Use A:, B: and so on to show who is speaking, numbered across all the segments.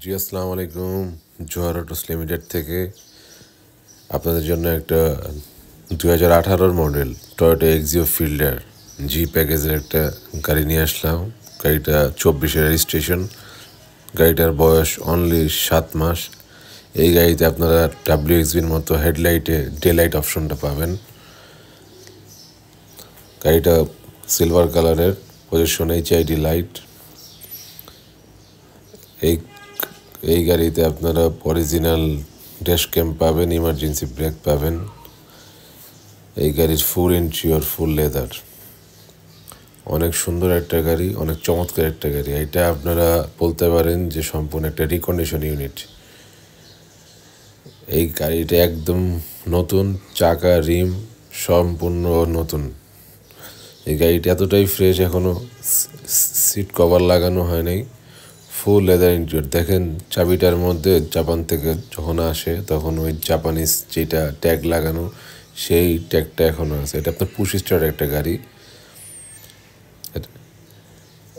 A: জি আসসালামু আলাইকুম। Johar autos limited থেকে আপনাদের জন্য একটা 2018 মডেল টয়োটা এক্সিও ফিল্ডার জি প্যাকেজের একটা গাড়ি নিয়ে আসলাম। গাড়িটা 24-এর রেজিস্ট্রেশন। গাড়িটার বয়স অনলি 7 মাস। এই গাড়িতে আপনারা WXBর মতো হেডলাইটে ডে লাইট অপশনটা পাবেন। গাড়িটা সিলভার কালারের, পজিশন HID লাইট। এই এই গাড়িতে আপনারা অরিজিনাল ড্যাশ ক্যাম পাবেন, ইমার্জেন্সি ব্রেক পাবেন। এই গাড়ির ফুল ইন্টেরিয়র ফুল লেদার, অনেক সুন্দর একটা গাড়ি, অনেক চমৎকার একটা গাড়ি। এটা আপনারা বলতে পারেন যে সম্পূর্ণ একটা রিকন্ডিশন ইউনিট। এই গাড়িটা একদম নতুন, চাকা রিম সম্পূর্ণ নতুন। এই গাড়িটা এতটাই ফ্রেশ, এখনও সিট কভার লাগানো হয় নাই। ফুল লেদার ইন্টেরিয়র দেখেন। চাবিটার মধ্যে জাপান থেকে যখন আসে তখন ওই জাপানিজ যেটা ট্যাগ লাগানো, সেই ট্যাগটা এখনও আছে। এটা আপনার পুশ স্টার্ট একটা গাড়ি।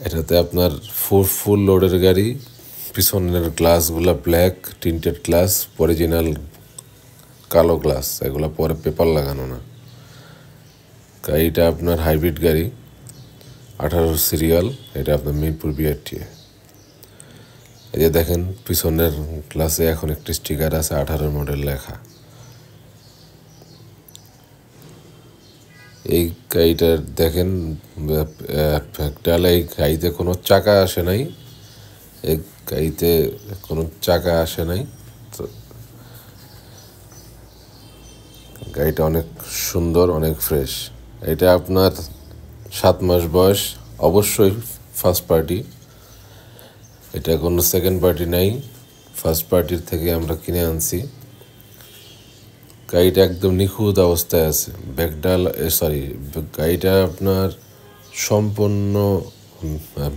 A: এটাতে আপনার ফুল লোডের গাড়ি। পিছনের গ্লাসগুলো ব্ল্যাক টিন্টেড গ্লাস, অরিজিনাল কালো গ্লাস, এগুলো পরে পেপার লাগানো না। গাড়িটা আপনার হাইব্রিড গাড়ি, 18 সিরিয়াল। এটা আপনার মিরপুর BRTA। এই যে দেখেন পিছনের গ্লাসে এখন একটি স্টিকার আছে 18 মডেল লেখা। এই গাড়িটার দেখেন এই গাড়িতে কোনো চাকা আসে নাই। এই গাড়িতে কোনো চাকা আসে নাই। তো গাড়িটা অনেক সুন্দর, অনেক ফ্রেশ। এটা আপনার 7 মাস বয়স, অবশ্যই ফার্স্ট পার্টি। এটা কোনো সেকেন্ড পার্টি নাই, ফার্স্ট পার্টির থেকে আমরা কিনে আনছি। গাড়িটা একদম নিখুঁত অবস্থায় আছে। গাড়িটা আপনার সম্পূর্ণ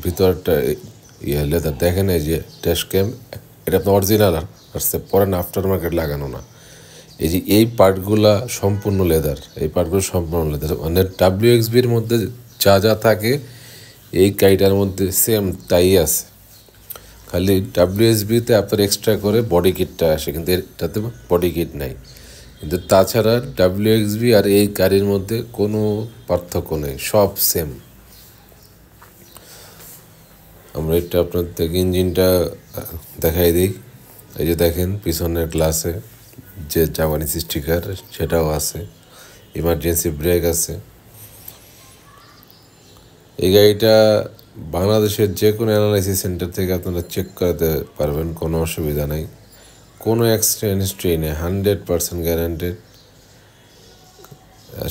A: ভিতরটা লেদার দেখেন। এই যে ড্যাশ ক্যাম, এটা আপনার অরিজিনাল আসছে, পরে না আফটার মার্কেট লাগানো না। এই যে এই পার্টগুলা সম্পূর্ণ লেদার, এই পার্টগুলো সম্পূর্ণ লেদার। মানে WXBর মধ্যে যা যা থাকে এই গাড়িটার মধ্যে সেম তাই আছে। খালি WXBতে আপনার এক্সট্রা করে বডি কিটটা আসে, কিন্তু এটাতে বডি কিট নাই। কিন্তু তাছাড়া WXB আর এই গাড়ির মধ্যে কোনো পার্থক্য নেই, সব সেম। আমরা এটা আপনাদের ইঞ্জিনটা দেখাই দিই। এই যে দেখেন পিছনের গ্লাসে যে জাপানিজ স্টিকার সেটাও আছে, ইমার্জেন্সি ব্রেক আছে। এই গাড়িটা বাংলাদেশের যে কোনো অ্যানালাইসিস সেন্টার থেকে আপনারা চেক করাতে পারবেন, কোনো অসুবিধা নেই। কোনো অ্যাক্সিডেন্ট হিস্ট্রি নেই, 100% গ্যারান্টেড।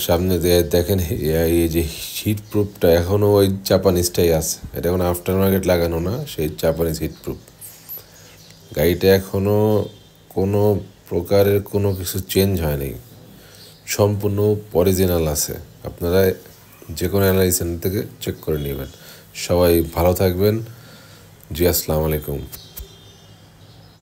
A: সামনে দিয়ে দেখেন এই যে হিট প্রুফটা এখনও ওই জাপানিজটাই আছে। এটা এখন আফটার মার্কেট লাগানো না, সেই জাপানিজ হিট প্রুফ। গাড়িটা এখনও কোনো প্রকারের কোনো কিছু চেঞ্জ হয়নি, সম্পূর্ণ অরিজিনাল আছে। আপনারা যে কোনো অ্যানালাইসিস সেন্টার থেকে চেক করে নেবেন। সবাই ভালো থাকবেন। জি আসসালামু আলাইকুম।